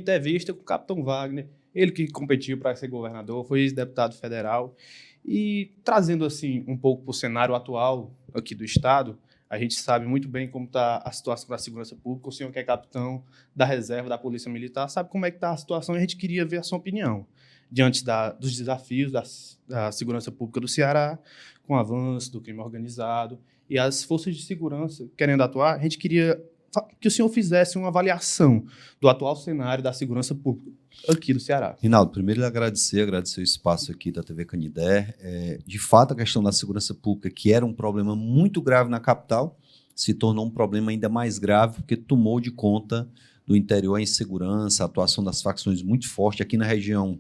entrevista com o capitão Wagner, ele que competiu para ser governador, foi ex-deputado federal, e trazendo assim um pouco para o cenário atual aqui do estado, a gente sabe muito bem como está a situação da segurança pública. O senhor que é capitão da reserva da Polícia Militar sabe como é que está a situação e a gente queria ver a sua opinião diante dos desafios da segurança pública do Ceará, com o avanço do crime organizado e as forças de segurança querendo atuar. A gente queria que o senhor fizesse uma avaliação do atual cenário da segurança pública aqui do Ceará. Rinaldo, primeiro agradecer o espaço aqui da TV Canidé. De fato, a questão da segurança pública, que era um problema muito grave na capital, se tornou um problema ainda mais grave, porque tomou de conta do interior a insegurança, a atuação das facções muito forte. Aqui na região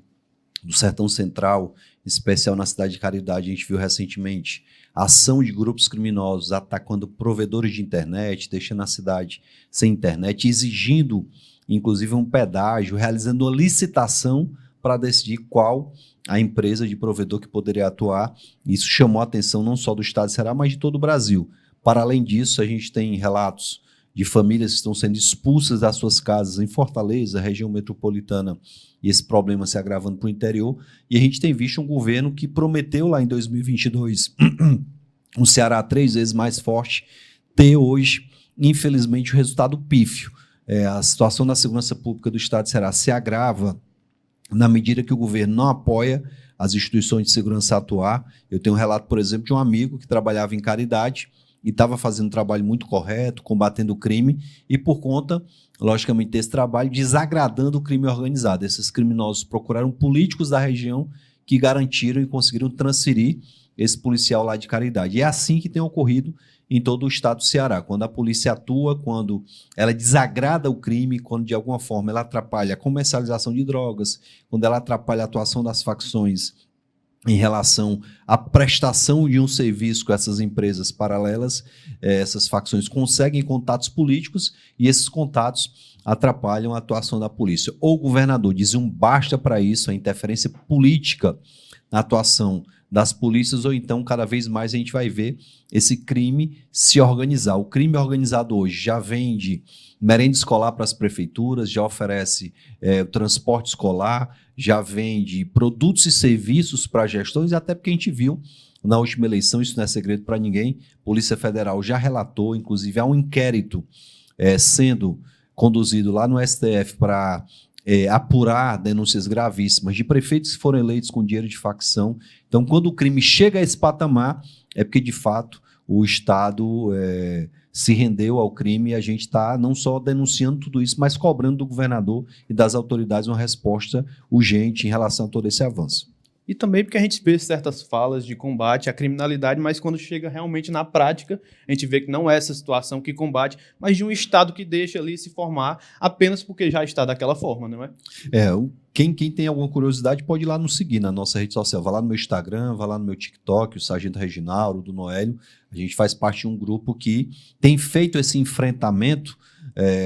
do Sertão Central, em especial na cidade de Caridade, a gente viu recentemente a ação de grupos criminosos atacando provedores de internet, deixando a cidade sem internet, exigindo, inclusive, um pedágio, realizando uma licitação para decidir qual a empresa de provedor que poderia atuar. Isso chamou a atenção não só do estado de Ceará, mas de todo o Brasil. Para além disso, a gente tem relatos de famílias que estão sendo expulsas das suas casas em Fortaleza, região metropolitana, e esse problema se agravando para o interior. E a gente tem visto um governo que prometeu lá em 2022 um Ceará 3 vezes mais forte, ter hoje, infelizmente, o resultado pífio. A situação da segurança pública do estado de Ceará se agrava na medida que o governo não apoia as instituições de segurança a atuar. Eu tenho um relato, por exemplo, de um amigo que trabalhava em Caridade e estava fazendo um trabalho muito correto, combatendo o crime, e por conta, logicamente, desse trabalho, desagradando o crime organizado. Esses criminosos procuraram políticos da região que garantiram e conseguiram transferir esse policial lá de Caridade. E é assim que tem ocorrido em todo o estado do Ceará. Quando a polícia atua, quando ela desagrada o crime, quando de alguma forma ela atrapalha a comercialização de drogas, quando ela atrapalha a atuação das facções em relação à prestação de um serviço com essas empresas paralelas, essas facções conseguem contatos políticos e esses contatos atrapalham a atuação da polícia. Ou o governador diz um basta para isso, a interferência política na atuação das polícias, ou então cada vez mais a gente vai ver esse crime se organizar. O crime organizado hoje já vende merenda escolar para as prefeituras, já oferece o transporte escolar, já vende produtos e serviços para gestões, até porque a gente viu na última eleição, isso não é segredo para ninguém, a Polícia Federal já relatou, inclusive há um inquérito sendo conduzido lá no STF para apurar denúncias gravíssimas de prefeitos que foram eleitos com dinheiro de facção. Então, quando o crime chega a esse patamar, é porque, de fato, o Estado se rendeu ao crime e a gente está não só denunciando tudo isso, mas cobrando do governador e das autoridades uma resposta urgente em relação a todo esse avanço. E também porque a gente vê certas falas de combate à criminalidade, mas quando chega realmente na prática, a gente vê que não é essa situação que combate, mas de um Estado que deixa ali se formar apenas porque já está daquela forma, não é? Quem tem alguma curiosidade pode ir lá nos seguir na nossa rede social. Vá lá no meu Instagram, vá lá no meu TikTok, o Sargento Reginaldo, do Noélio. A gente faz parte de um grupo que tem feito esse enfrentamento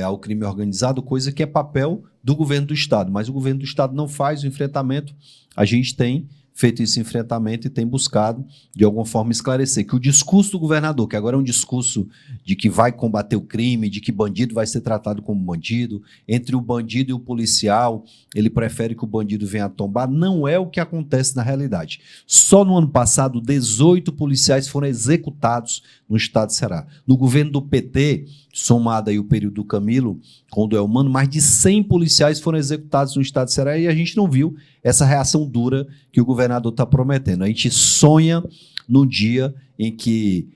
ao crime organizado, coisa que é papel do governo do Estado. Mas o governo do Estado não faz o enfrentamento. A gente tem feito esse enfrentamento e tem buscado, de alguma forma, esclarecer que o discurso do governador, que agora é um discurso de que vai combater o crime, de que bandido vai ser tratado como bandido, entre o bandido e o policial, ele prefere que o bandido venha tombar, não é o que acontece na realidade. Só no ano passado, 18 policiais foram executados no estado de Ceará. No governo do PT, somado aí o período do Camilo, com o do Elmano, mais de 100 policiais foram executados no estado de Ceará e a gente não viu essa reação dura que o governador está prometendo. A gente sonha no dia em que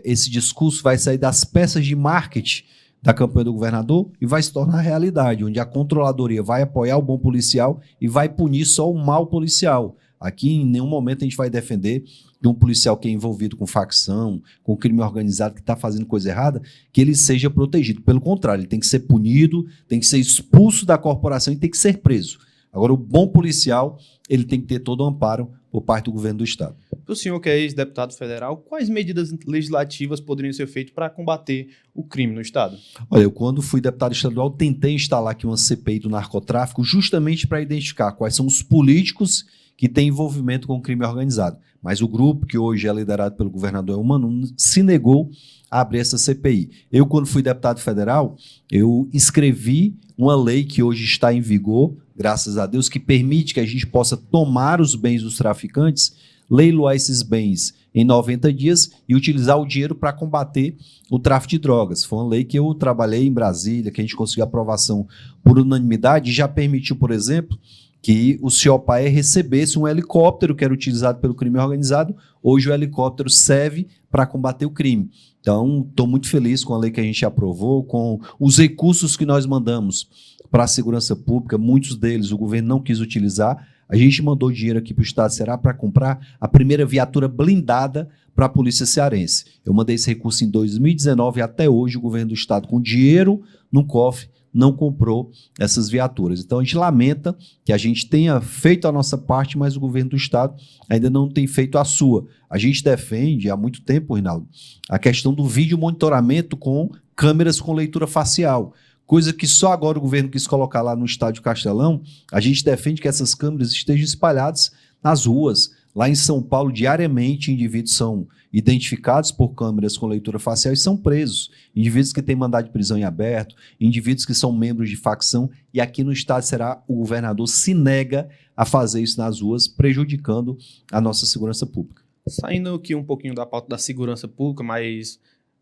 esse discurso vai sair das peças de marketing da campanha do governador e vai se tornar realidade, onde a controladoria vai apoiar o bom policial e vai punir só o mau policial. Aqui, em nenhum momento, a gente vai defender que um policial que é envolvido com facção, com crime organizado, que está fazendo coisa errada, que ele seja protegido. Pelo contrário, ele tem que ser punido, tem que ser expulso da corporação e tem que ser preso. Agora, o bom policial, ele tem que ter todo o amparo por parte do governo do Estado. O senhor que é ex-deputado federal, quais medidas legislativas poderiam ser feitas para combater o crime no Estado? Olha, eu quando fui deputado estadual, tentei instalar aqui uma CPI do narcotráfico justamente para identificar quais são os políticos que têm envolvimento com o crime organizado. Mas o grupo, que hoje é liderado pelo governador Elmano, se negou a abrir essa CPI. Eu, quando fui deputado federal, eu escrevi uma lei que hoje está em vigor, graças a Deus, que permite que a gente possa tomar os bens dos traficantes, leiloar esses bens em 90 dias e utilizar o dinheiro para combater o tráfico de drogas. Foi uma lei que eu trabalhei em Brasília, que a gente conseguiu aprovação por unanimidade e já permitiu, por exemplo, que o CIOPAE recebesse um helicóptero que era utilizado pelo crime organizado. Hoje o helicóptero serve para combater o crime. Então, estou muito feliz com a lei que a gente aprovou, com os recursos que nós mandamos para a segurança pública, muitos deles o governo não quis utilizar. A gente mandou dinheiro aqui para o Estado do Ceará para comprar a primeira viatura blindada para a Polícia Cearense. Eu mandei esse recurso em 2019 e até hoje o governo do Estado, com dinheiro no cofre, não comprou essas viaturas. Então, a gente lamenta que a gente tenha feito a nossa parte, mas o governo do Estado ainda não tem feito a sua. A gente defende há muito tempo, Rinaldo, a questão do vídeo monitoramento com câmeras com leitura facial, coisa que só agora o governo quis colocar lá no Estádio Castelão. A gente defende que essas câmeras estejam espalhadas nas ruas. Lá em São Paulo, diariamente, indivíduos são identificados por câmeras com leitura facial e são presos. Indivíduos que têm mandado de prisão em aberto, indivíduos que são membros de facção, e aqui no estado o governador se nega a fazer isso nas ruas, prejudicando a nossa segurança pública. Saindo aqui um pouquinho da pauta da segurança pública, mas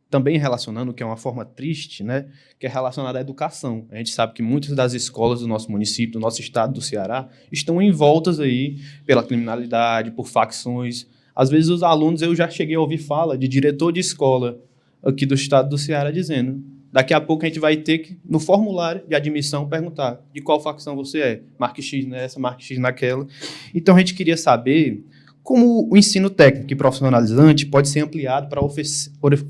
também relacionando, que é uma forma triste, né, que é relacionada à educação. A gente sabe que muitas das escolas do nosso município, do nosso estado do Ceará, estão envoltas aí pela criminalidade, por facções. Às vezes os alunos, eu já cheguei a ouvir fala de diretor de escola aqui do estado do Ceará dizendo: daqui a pouco a gente vai ter que, no formulário de admissão, perguntar de qual facção você é. Marque X nessa, marque X naquela. Então a gente queria saber como o ensino técnico e profissionalizante pode ser ampliado para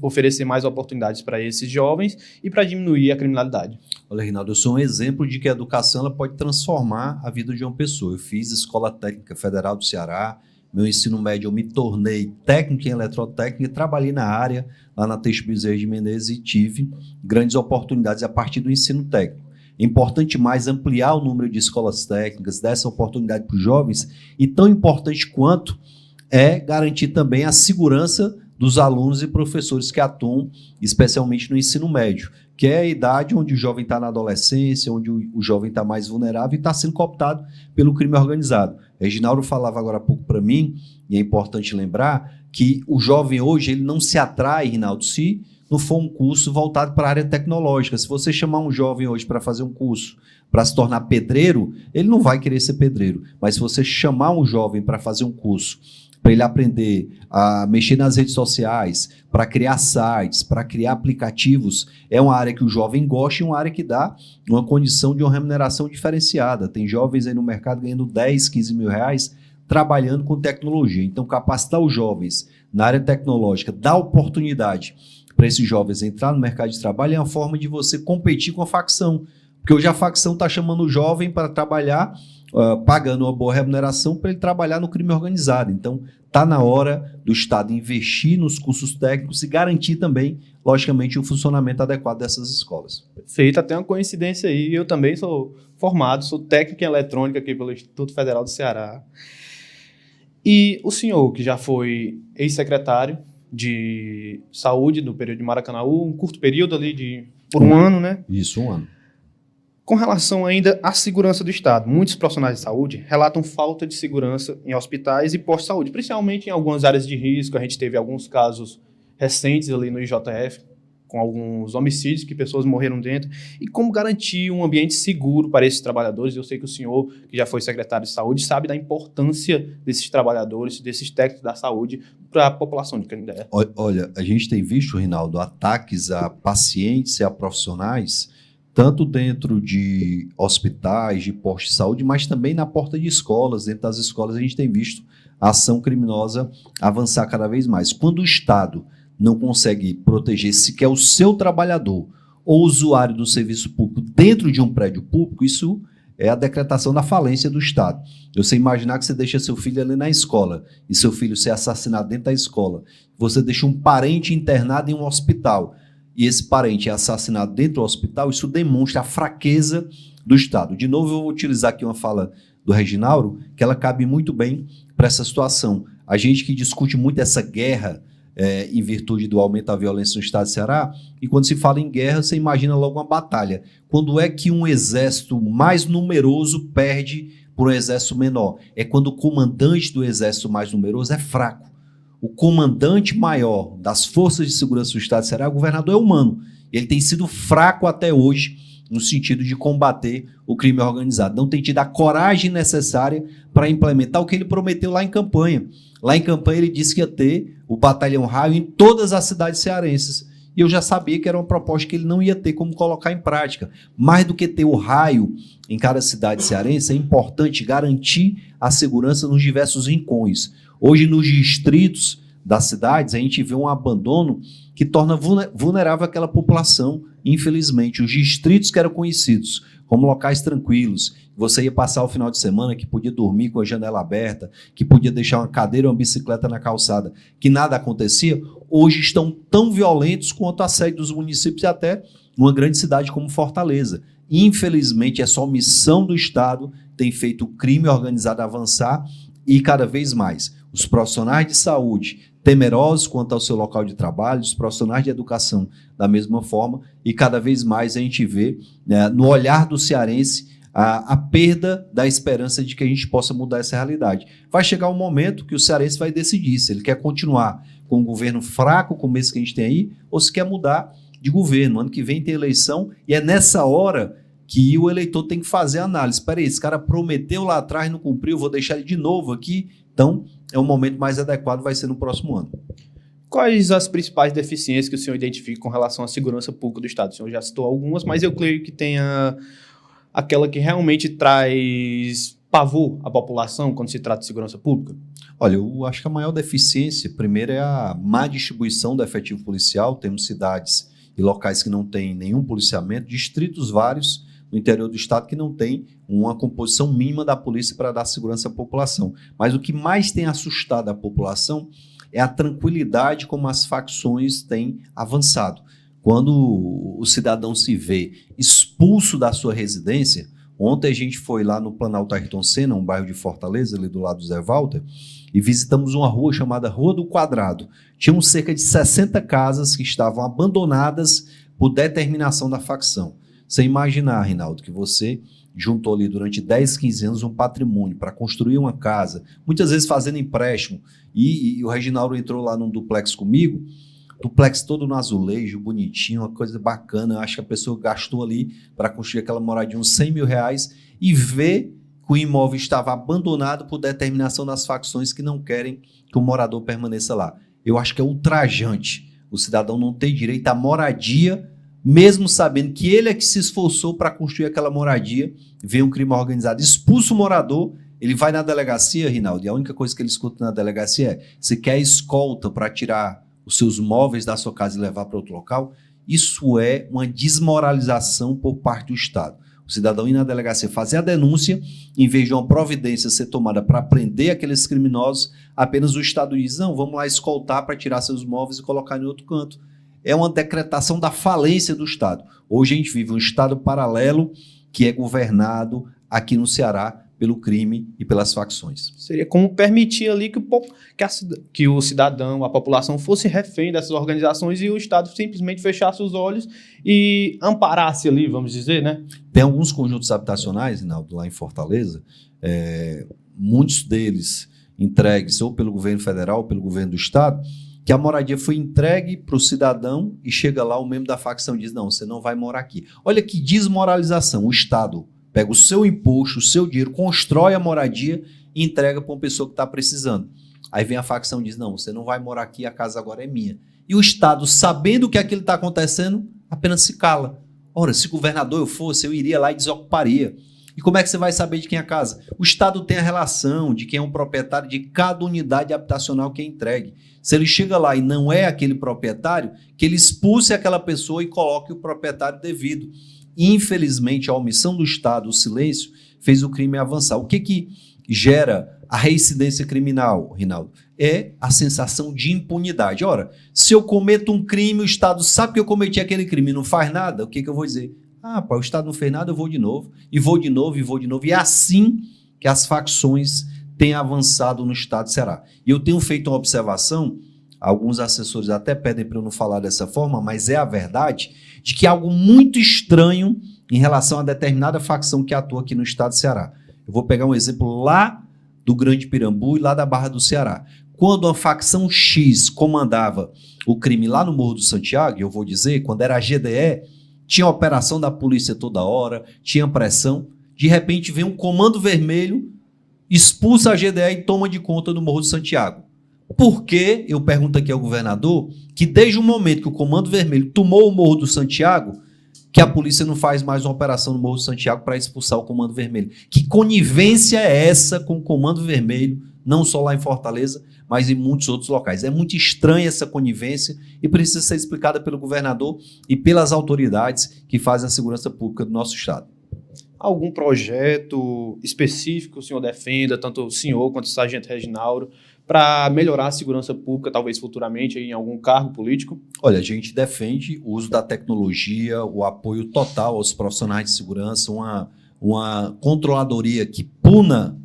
oferecer mais oportunidades para esses jovens e para diminuir a criminalidade. Olha, Rinaldo, eu sou um exemplo de que a educação ela pode transformar a vida de uma pessoa. Eu fiz Escola Técnica Federal do Ceará, meu ensino médio eu me tornei técnico em eletrotécnica, trabalhei na área, lá na Teixeira Bezerra de Menezes, e tive grandes oportunidades a partir do ensino técnico. É importante mais ampliar o número de escolas técnicas, dar essa oportunidade para os jovens, e tão importante quanto é garantir também a segurança dos alunos e professores que atuam, especialmente no ensino médio, que é a idade onde o jovem está na adolescência, onde o jovem está mais vulnerável e está sendo cooptado pelo crime organizado. Reginaldo falava agora há pouco para mim, e é importante lembrar, que o jovem hoje ele não se atrai, Rinaldo, se não for um curso voltado para a área tecnológica. Se você chamar um jovem hoje para fazer um curso para se tornar pedreiro, ele não vai querer ser pedreiro. Mas se você chamar um jovem para fazer um curso, para ele aprender a mexer nas redes sociais, para criar sites, para criar aplicativos, é uma área que o jovem gosta e uma área que dá uma condição de uma remuneração diferenciada. Tem jovens aí no mercado ganhando 10, 15 mil reais trabalhando com tecnologia. Então, capacitar os jovens na área tecnológica, dar oportunidade para esses jovens entrar no mercado de trabalho é uma forma de você competir com a facção. Porque hoje a facção está chamando o jovem para trabalhar, pagando uma boa remuneração para ele trabalhar no crime organizado. Então, está na hora do Estado investir nos cursos técnicos e garantir também, logicamente, o funcionamento adequado dessas escolas. Perfeito, até uma coincidência aí. Eu também sou formado, sou técnico em eletrônica aqui pelo Instituto Federal do Ceará. E o senhor, que já foi ex-secretário de saúde no período de Maracanaú, um curto período ali por um ano, né? Isso, um ano. Com relação ainda à segurança do Estado, muitos profissionais de saúde relatam falta de segurança em hospitais e postos de saúde, principalmente em algumas áreas de risco. A gente teve alguns casos recentes ali no IJF, com alguns homicídios que pessoas morreram dentro. E como garantir um ambiente seguro para esses trabalhadores? Eu sei que o senhor, que já foi secretário de saúde, sabe da importância desses trabalhadores, desses técnicos da saúde para a população de Canindé. Olha, a gente tem visto, Rinaldo, ataques a pacientes e a profissionais, tanto dentro de hospitais, de postos de saúde, mas também na porta de escolas. Dentro das escolas a gente tem visto a ação criminosa avançar cada vez mais. Quando o Estado não consegue proteger sequer o seu trabalhador ou usuário do serviço público dentro de um prédio público, isso é a decretação da falência do Estado. Você imaginar que você deixa seu filho ali na escola e seu filho ser assassinado dentro da escola, você deixa um parente internado em um hospital e esse parente é assassinado dentro do hospital, isso demonstra a fraqueza do Estado. De novo, eu vou utilizar aqui uma fala do Reginaldo, que ela cabe muito bem para essa situação. A gente que discute muito essa guerra em virtude do aumento da violência no estado de Ceará, e quando se fala em guerra, você imagina logo uma batalha. Quando é que um exército mais numeroso perde por um exército menor? É quando o comandante do exército mais numeroso é fraco. O comandante maior das forças de segurança do estado de Ceará, o governador, é humano. Ele tem sido fraco até hoje no sentido de combater o crime organizado. Não tem tido a coragem necessária para implementar o que ele prometeu lá em campanha. Lá em campanha ele disse que ia ter o batalhão raio em todas as cidades cearenses. E eu já sabia que era uma proposta que ele não ia ter como colocar em prática. Mais do que ter o raio em cada cidade cearense, é importante garantir a segurança nos diversos rincões. Hoje, nos distritos das cidades, a gente vê um abandono que torna vulnerável aquela população. Infelizmente, os distritos que eram conhecidos como locais tranquilos, você ia passar o final de semana, que podia dormir com a janela aberta, que podia deixar uma cadeira ou uma bicicleta na calçada, que nada acontecia, hoje estão tão violentos quanto a sede dos municípios e até uma grande cidade como Fortaleza. Infelizmente, essa omissão do Estado tem feito o crime organizado avançar e cada vez mais. Os profissionais de saúde temerosos quanto ao seu local de trabalho, os profissionais de educação da mesma forma, e cada vez mais a gente vê, né, no olhar do cearense a perda da esperança de que a gente possa mudar essa realidade. Vai chegar um momento que o cearense vai decidir se ele quer continuar com um governo fraco, como esse que a gente tem aí, ou se quer mudar de governo. Ano que vem tem eleição e é nessa hora que o eleitor tem que fazer a análise. Espera aí, esse cara prometeu lá atrás, não cumpriu, vou deixar ele de novo aqui. Então, é um momento mais adequado, vai ser no próximo ano. Quais as principais deficiências que o senhor identifica com relação à segurança pública do Estado? O senhor já citou algumas, mas eu creio que tenha aquela que realmente traz pavor à população quando se trata de segurança pública. Olha, eu acho que a maior deficiência, primeiro, é a má distribuição do efetivo policial. Temos cidades e locais que não têm nenhum policiamento, distritos vários no interior do estado que não tem uma composição mínima da polícia para dar segurança à população. Mas o que mais tem assustado a população é a tranquilidade como as facções têm avançado. Quando o cidadão se vê expulso da sua residência, ontem a gente foi lá no Planalto Ayrton Senna, um bairro de Fortaleza, ali do lado do Zé Walter, e visitamos uma rua chamada Rua do Quadrado. Tinham cerca de 60 casas que estavam abandonadas por determinação da facção. Você imaginar, Rinaldo, que você juntou ali durante 10, 15 anos um patrimônio para construir uma casa, muitas vezes fazendo empréstimo, e o Reginaldo entrou lá num duplex comigo, duplex todo no azulejo, bonitinho, uma coisa bacana. Eu acho que a pessoa gastou ali para construir aquela moradia uns 100 mil reais e vê que o imóvel estava abandonado por determinação das facções que não querem que o morador permaneça lá. Eu acho que é ultrajante o cidadão não ter direito à moradia, mesmo sabendo que ele é que se esforçou para construir aquela moradia, vê um crime organizado, expulsa o morador, ele vai na delegacia, Rinaldo, e a única coisa que ele escuta na delegacia é: você quer escolta para tirar os seus móveis da sua casa e levar para outro local? Isso é uma desmoralização por parte do Estado. O cidadão ir na delegacia fazer a denúncia, em vez de uma providência ser tomada para prender aqueles criminosos, apenas o Estado diz: não, vamos lá escoltar para tirar seus móveis e colocar em outro canto. É uma decretação da falência do Estado. Hoje a gente vive um Estado paralelo que é governado aqui no Ceará pelo crime e pelas facções. Seria como permitir ali que o cidadão, a população, fosse refém dessas organizações e o Estado simplesmente fechasse os olhos e amparasse ali, vamos dizer, né? Tem alguns conjuntos habitacionais, Rinaldo, lá em Fortaleza, muitos deles entregues ou pelo governo federal ou pelo governo do Estado, que a moradia foi entregue para o cidadão e chega lá, o membro da facção diz: não, você não vai morar aqui. Olha que desmoralização. O Estado pega o seu imposto, o seu dinheiro, constrói a moradia e entrega para uma pessoa que está precisando. Aí vem a facção e diz: não, você não vai morar aqui, a casa agora é minha. E o Estado, sabendo que aquilo está acontecendo, apenas se cala. Ora, se governador eu fosse, eu iria lá e desocuparia. E como é que você vai saber de quem é a casa? O Estado tem a relação de quem é um proprietário de cada unidade habitacional que é entregue. Se ele chega lá e não é aquele proprietário, que ele expulse aquela pessoa e coloque o proprietário devido. Infelizmente, a omissão do Estado, o silêncio, fez o crime avançar. O que gera a reincidência criminal, Rinaldo? É a sensação de impunidade. Ora, se eu cometo um crime, o Estado sabe que eu cometi aquele crime e não faz nada, o que eu vou dizer? Ah, pô, o Estado não fez nada, eu vou de novo, e vou de novo, e vou de novo. E é assim que as facções têm avançado no Estado do Ceará. E eu tenho feito uma observação, alguns assessores até pedem para eu não falar dessa forma, mas é a verdade, de que é algo muito estranho em relação a determinada facção que atua aqui no Estado do Ceará. Eu vou pegar um exemplo lá do Grande Pirambu e lá da Barra do Ceará. Quando a facção X comandava o crime lá no Morro do Santiago, eu vou dizer, quando era a GDE, tinha operação da polícia toda hora, tinha pressão, de repente vem um comando vermelho, expulsa a GDE e toma de conta do Morro do Santiago. Por que, eu pergunto aqui ao governador, que desde o momento que o comando vermelho tomou o Morro do Santiago, que a polícia não faz mais uma operação no Morro do Santiago para expulsar o Comando Vermelho? Que conivência é essa com o Comando Vermelho, não só lá em Fortaleza, mas em muitos outros locais? É muito estranha essa conivência e precisa ser explicada pelo governador e pelas autoridades que fazem a segurança pública do nosso estado. Algum projeto específico o senhor defenda, tanto o senhor quanto o sargento Reginaldo, para melhorar a segurança pública, talvez futuramente em algum cargo político? Olha, a gente defende o uso da tecnologia, o apoio total aos profissionais de segurança, uma controladoria que puna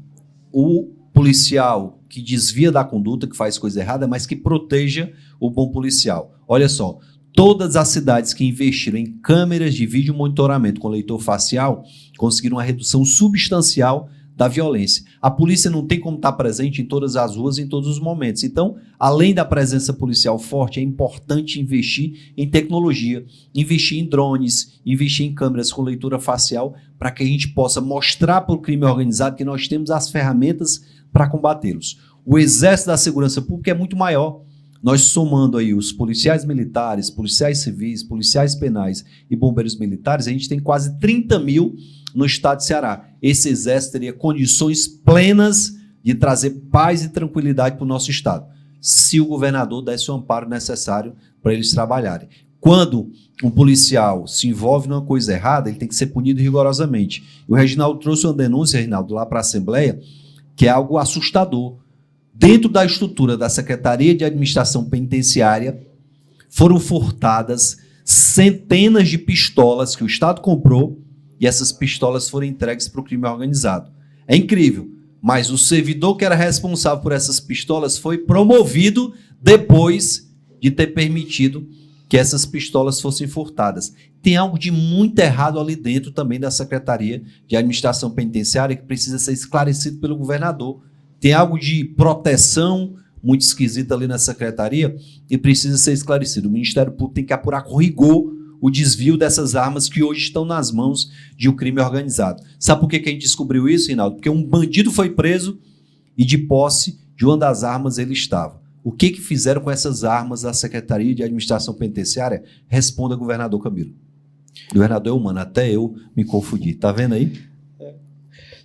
o policial que desvia da conduta, que faz coisa errada, mas que proteja o bom policial. Olha só, todas as cidades que investiram em câmeras de vídeo monitoramento com leitor facial conseguiram uma redução substancial da violência. A polícia não tem como estar presente em todas as ruas em todos os momentos. Então, além da presença policial forte, é importante investir em tecnologia, investir em drones, investir em câmeras com leitura facial, para que a gente possa mostrar para o crime organizado que nós temos as ferramentas para combatê-los. O exército da segurança pública é muito maior. Nós somando aí os policiais militares, policiais civis, policiais penais e bombeiros militares, a gente tem quase 30 mil no estado de Ceará. Esse exército teria condições plenas de trazer paz e tranquilidade para o nosso estado, se o governador desse o amparo necessário para eles trabalharem. Quando um policial se envolve numa coisa errada, ele tem que ser punido rigorosamente. E o Reginaldo trouxe uma denúncia, Reginaldo, lá para a Assembleia, que é algo assustador. Dentro da estrutura da Secretaria de Administração Penitenciária, foram furtadas centenas de pistolas que o Estado comprou e essas pistolas foram entregues para o crime organizado. É incrível, mas o servidor que era responsável por essas pistolas foi promovido depois de ter permitido que essas pistolas fossem furtadas. Tem algo de muito errado ali dentro também da Secretaria de Administração Penitenciária que precisa ser esclarecido pelo governador. Tem algo de proteção muito esquisito ali na Secretaria e precisa ser esclarecido. O Ministério Público tem que apurar com rigor o desvio dessas armas que hoje estão nas mãos de um crime organizado. Sabe por que a gente descobriu isso, Rinaldo? Porque um bandido foi preso e de posse de uma das armas ele estava. O que fizeram com essas armas da Secretaria de Administração Penitenciária? Responda, governador Camilo. O governador é humano, até eu me confundi. Tá vendo aí?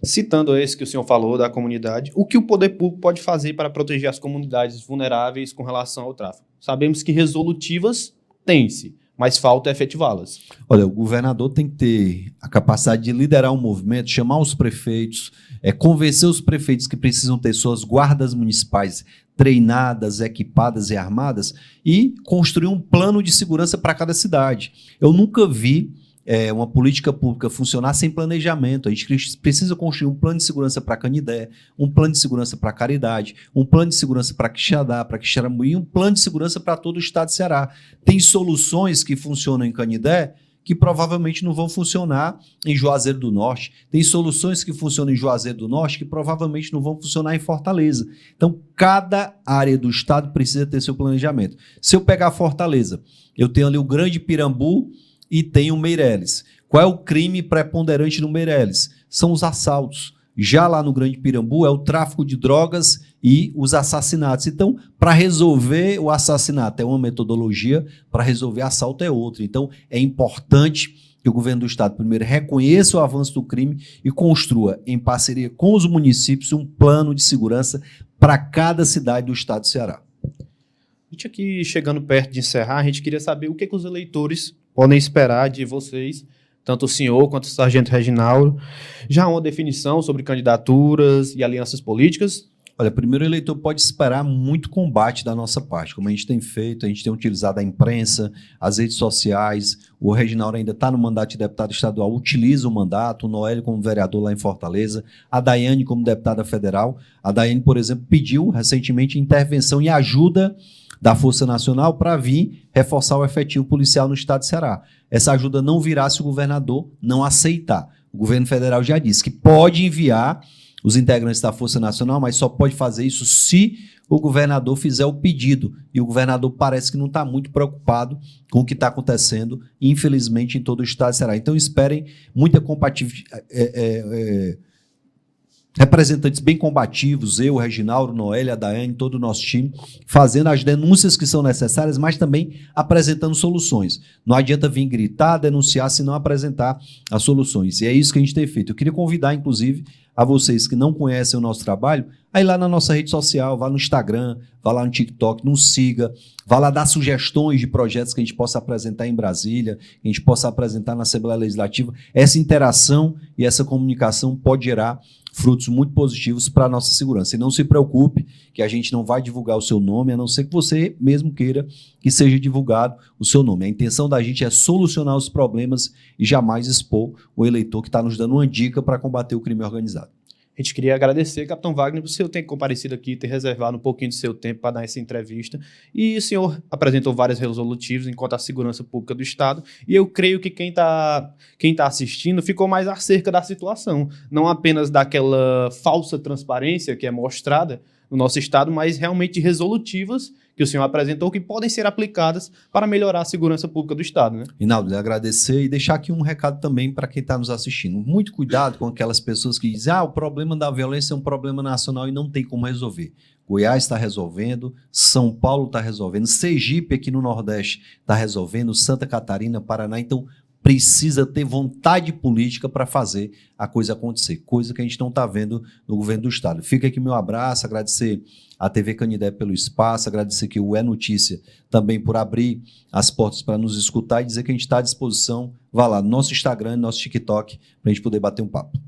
Citando esse que o senhor falou da comunidade, o que o poder público pode fazer para proteger as comunidades vulneráveis com relação ao tráfico? Sabemos que resolutivas tem-se, mas falta efetivá-las. Olha, o governador tem que ter a capacidade de liderar um movimento, chamar os prefeitos, convencer os prefeitos que precisam ter suas guardas municipais treinadas, equipadas e armadas e construir um plano de segurança para cada cidade. Eu nunca vi uma política pública funcionar sem planejamento. A gente precisa construir um plano de segurança para Canidé, um plano de segurança para Caridade, um plano de segurança para Quixadá, para Quixeramobim, um plano de segurança para todo o estado de Ceará. Tem soluções que funcionam em Canidé que provavelmente não vão funcionar em Juazeiro do Norte. Tem soluções que funcionam em Juazeiro do Norte que provavelmente não vão funcionar em Fortaleza. Então, cada área do estado precisa ter seu planejamento. Se eu pegar Fortaleza, eu tenho ali o Grande Pirambu e tem o Meireles. Qual é o crime preponderante no Meireles? São os assaltos. Já lá no Grande Pirambu é o tráfico de drogas e os assassinatos. Então, para resolver o assassinato é uma metodologia, para resolver assalto é outra. Então, é importante que o governo do estado primeiro reconheça o avanço do crime e construa, em parceria com os municípios, um plano de segurança para cada cidade do estado do Ceará. A gente aqui, chegando perto de encerrar, a gente queria saber o que os eleitores podem esperar de vocês tanto o senhor quanto o sargento Reginaldo, já há uma definição sobre candidaturas e alianças políticas? Olha, primeiro o eleitor pode esperar muito combate da nossa parte, como a gente tem feito, a gente tem utilizado a imprensa, as redes sociais, o Reginaldo ainda está no mandato de deputado estadual, utiliza o mandato, o Noélio como vereador lá em Fortaleza, a Daiane como deputada federal. A Daiane, por exemplo, pediu recentemente intervenção e ajuda da Força Nacional para vir reforçar o efetivo policial no estado de Ceará. Essa ajuda não virá se o governador não aceitar. O governo federal já disse que pode enviar os integrantes da Força Nacional, mas só pode fazer isso se o governador fizer o pedido. E o governador parece que não está muito preocupado com o que está acontecendo, infelizmente, em todo o estado de Ceará. Então, esperem muita compatibilidade. Representantes bem combativos, eu, Reginaldo, Noélio, a Daiane, todo o nosso time, fazendo as denúncias que são necessárias, mas também apresentando soluções. Não adianta vir gritar, denunciar, se não apresentar as soluções. E é isso que a gente tem feito. Eu queria convidar, inclusive, a vocês que não conhecem o nosso trabalho, a ir lá na nossa rede social, vá no Instagram, vá lá no TikTok, nos siga, vá lá dar sugestões de projetos que a gente possa apresentar em Brasília, que a gente possa apresentar na Assembleia Legislativa. Essa interação e essa comunicação pode gerar frutos muito positivos para a nossa segurança. E não se preocupe que a gente não vai divulgar o seu nome, a não ser que você mesmo queira que seja divulgado o seu nome. A intenção da gente é solucionar os problemas e jamais expor o eleitor que está nos dando uma dica para combater o crime organizado. A gente queria agradecer, Capitão Wagner, por o senhor ter comparecido aqui, ter reservado um pouquinho do seu tempo para dar essa entrevista. E o senhor apresentou vários resolutivos enquanto a segurança pública do Estado. E eu creio que quem tá assistindo ficou mais acerca da situação. Não apenas daquela falsa transparência que é mostrada no nosso Estado, mas realmente resolutivas que o senhor apresentou que podem ser aplicadas para melhorar a segurança pública do Estado, né? Rinaldo, agradecer e deixar aqui um recado também para quem está nos assistindo. Muito cuidado com aquelas pessoas que dizem o problema da violência é um problema nacional e não tem como resolver. Goiás está resolvendo, São Paulo está resolvendo, Sergipe aqui no Nordeste está resolvendo, Santa Catarina, Paraná. Então, precisa ter vontade política para fazer a coisa acontecer, coisa que a gente não está vendo no governo do Estado. Fica aqui meu abraço, agradecer à TV Canidé pelo espaço, agradecer que o É Notícia também por abrir as portas para nos escutar e dizer que a gente está à disposição. Vá lá no nosso Instagram, no nosso TikTok, para a gente poder bater um papo.